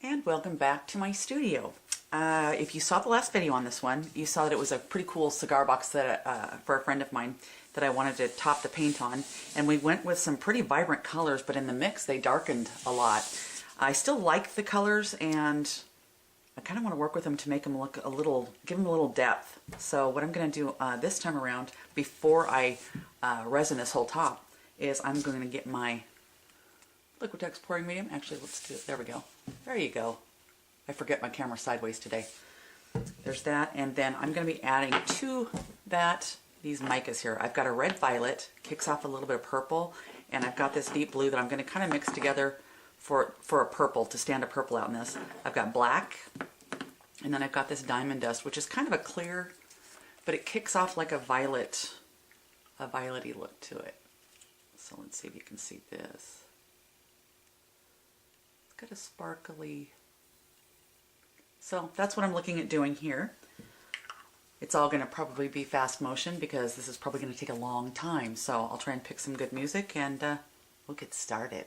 And welcome back to my studio. If you saw the last video on this one, you saw that it was a pretty cool cigar box that for a friend of mine that I wanted to top the paint on. And we went with some pretty vibrant colors, but in the mix they darkened a lot. I still like the colors, and I kind of want to work with them to make them look a little, give them a little depth. So what I'm going to do this time around, before I resin this whole top, is I'm going to get my Liquitex pouring medium. Actually, let's do it. There we go. There you go. I forget my camera sideways today. There's that, and then I'm going to be adding to that these micas here. I've got a red violet, kicks off a little bit of purple, and I've got this deep blue that I'm going to kind of mix together for a purple, to stand a purple out in this. I've got black, and then I've got this diamond dust, which is kind of a clear, but it kicks off like a violet, a violety look to it. So let's see if you can see this. It's got a sparkly. So that's what I'm looking at doing here. It's all going to probably be fast motion because this is probably going to take a long time. So I'll try and pick some good music and we'll get started.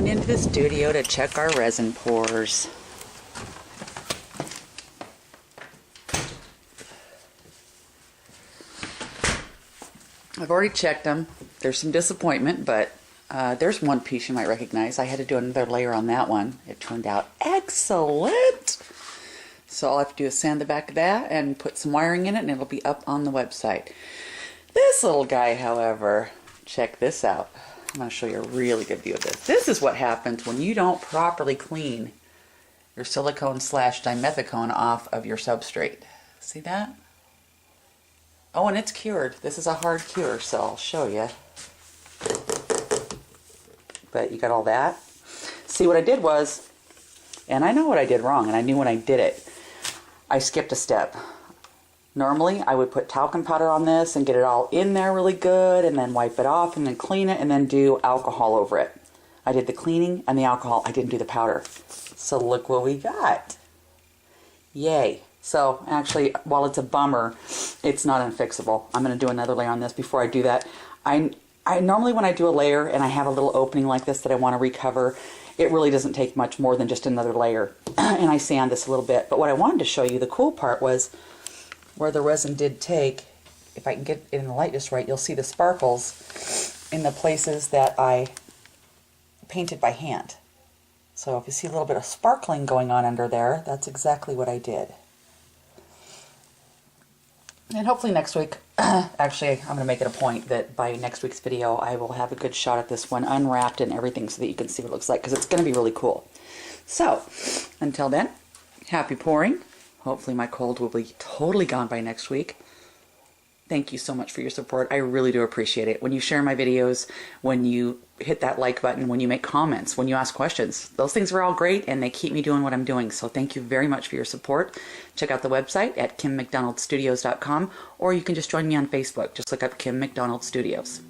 Going into the studio to check our resin pours. I've already checked them. There's some disappointment, but there's one piece you might recognize. I had to do another layer on that one. It turned out excellent. So all I have to do is sand the back of that and put some wiring in it, and it'll be up on the website. This little guy, however, check this out. I'm going to show you a really good view of this. This is what happens when you don't properly clean your silicone / dimethicone off of your substrate. See that? Oh, and it's cured. This is a hard cure, so I'll show you. But you got all that. See, what I did was, and I know what I did wrong, and I knew when I did it, I skipped a step. Normally, I would put talcum powder on this and get it all in there really good, and then wipe it off, and then clean it, and then do alcohol over it. I did the cleaning and the alcohol. I didn't do the powder. So look what we got. Yay. So actually, while it's a bummer, it's not unfixable. I'm going to do another layer on this. Before I do that, I normally when I do a layer and I have a little opening like this that I want to recover, it really doesn't take much more than just another layer. And I sand this a little bit. But what I wanted to show you, the cool part was where the resin did take, if I can get it in the light just right, you'll see the sparkles in the places that I painted by hand. So if you see a little bit of sparkling going on under there, that's exactly what I did. And hopefully next week, actually I'm going to make it a point that by next week's video I will have a good shot at this one unwrapped and everything so that you can see what it looks like, because it's going to be really cool. So until then, happy pouring. Hopefully my cold will be totally gone by next week. Thank you so much for your support. I really do appreciate it. When you share my videos, when you hit that like button, when you make comments, when you ask questions, those things are all great and they keep me doing what I'm doing. So thank you very much for your support. Check out the website at KimMcDonaldStudios.com, or you can just join me on Facebook. Just look up Kim McDonald Studios.